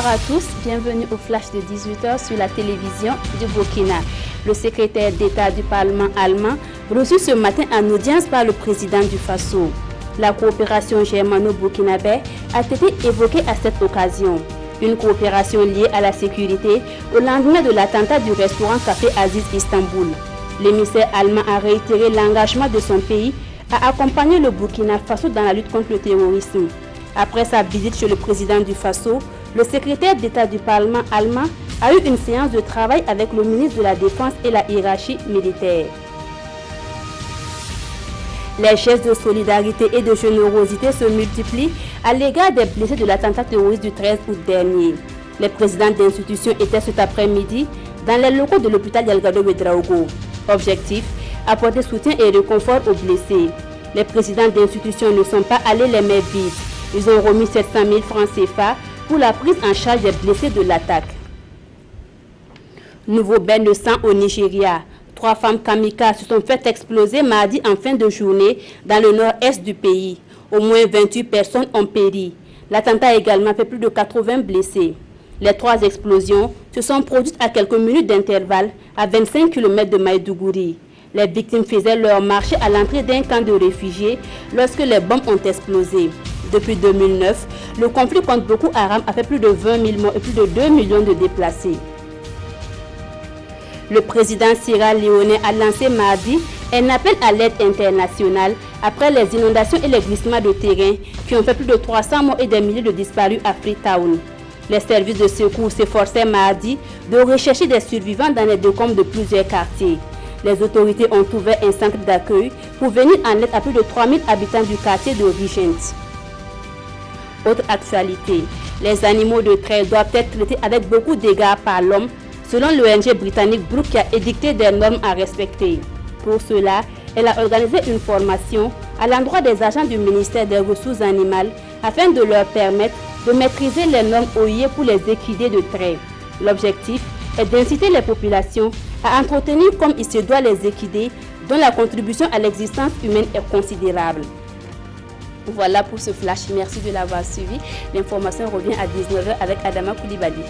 Bonsoir à tous, bienvenue au flash de 18h sur la télévision du Burkina. Le secrétaire d'État du Parlement allemand reçu ce matin en audience par le président du Faso. La coopération germano-burkinabé a été évoquée à cette occasion. Une coopération liée à la sécurité au lendemain de l'attentat du restaurant Café Aziz Istanbul. L'émissaire allemand a réitéré l'engagement de son pays à accompagner le Burkina Faso dans la lutte contre le terrorisme. Après sa visite chez le président du Faso, le secrétaire d'État du Parlement allemand a eu une séance de travail avec le ministre de la Défense et la hiérarchie militaire. Les gestes de solidarité et de générosité se multiplient à l'égard des blessés de l'attentat terroriste du 13 août dernier. Les présidents d'institutions étaient cet après-midi dans les locaux de l'hôpital Delgado Ouédraogo. Objectif, apporter soutien et réconfort aux blessés. Les présidents d'institutions ne sont pas allés les mains vides. Ils ont remis 700 000 francs CFA pour la prise en charge des blessés de l'attaque. Nouveau bain de sang au Nigeria. 3 femmes kamikazes se sont fait exploser mardi en fin de journée dans le nord-est du pays. Au moins 28 personnes ont péri. L'attentat a également fait plus de 80 blessés. Les 3 explosions se sont produites à quelques minutes d'intervalle à 25 km de Maïdougouri. Les victimes faisaient leur marché à l'entrée d'un camp de réfugiés lorsque les bombes ont explosé. Depuis 2009, le conflit contre Boko Haram a fait plus de 20 000 morts et plus de 2 millions de déplacés. Le président sierra-léonais a lancé mardi un appel à l'aide internationale après les inondations et les glissements de terrain qui ont fait plus de 300 morts et des milliers de disparus à Freetown. Les services de secours s'efforçaient mardi de rechercher des survivants dans les décombres de plusieurs quartiers. Les autorités ont ouvert un centre d'accueil pour venir en aide à plus de 3000 habitants du quartier de Regent. Autre actualité, les animaux de trait doivent être traités avec beaucoup d'égards par l'homme, selon l'ONG britannique Brooke qui a édicté des normes à respecter. Pour cela, elle a organisé une formation à l'endroit des agents du ministère des Ressources animales afin de leur permettre de maîtriser les normes OIE pour les équidés de trait. L'objectif est d'inciter les populations à entretenir comme il se doit les équidés dont la contribution à l'existence humaine est considérable. Voilà pour ce flash, merci de l'avoir suivi. L'information revient à 19h avec Adama Koulibaly.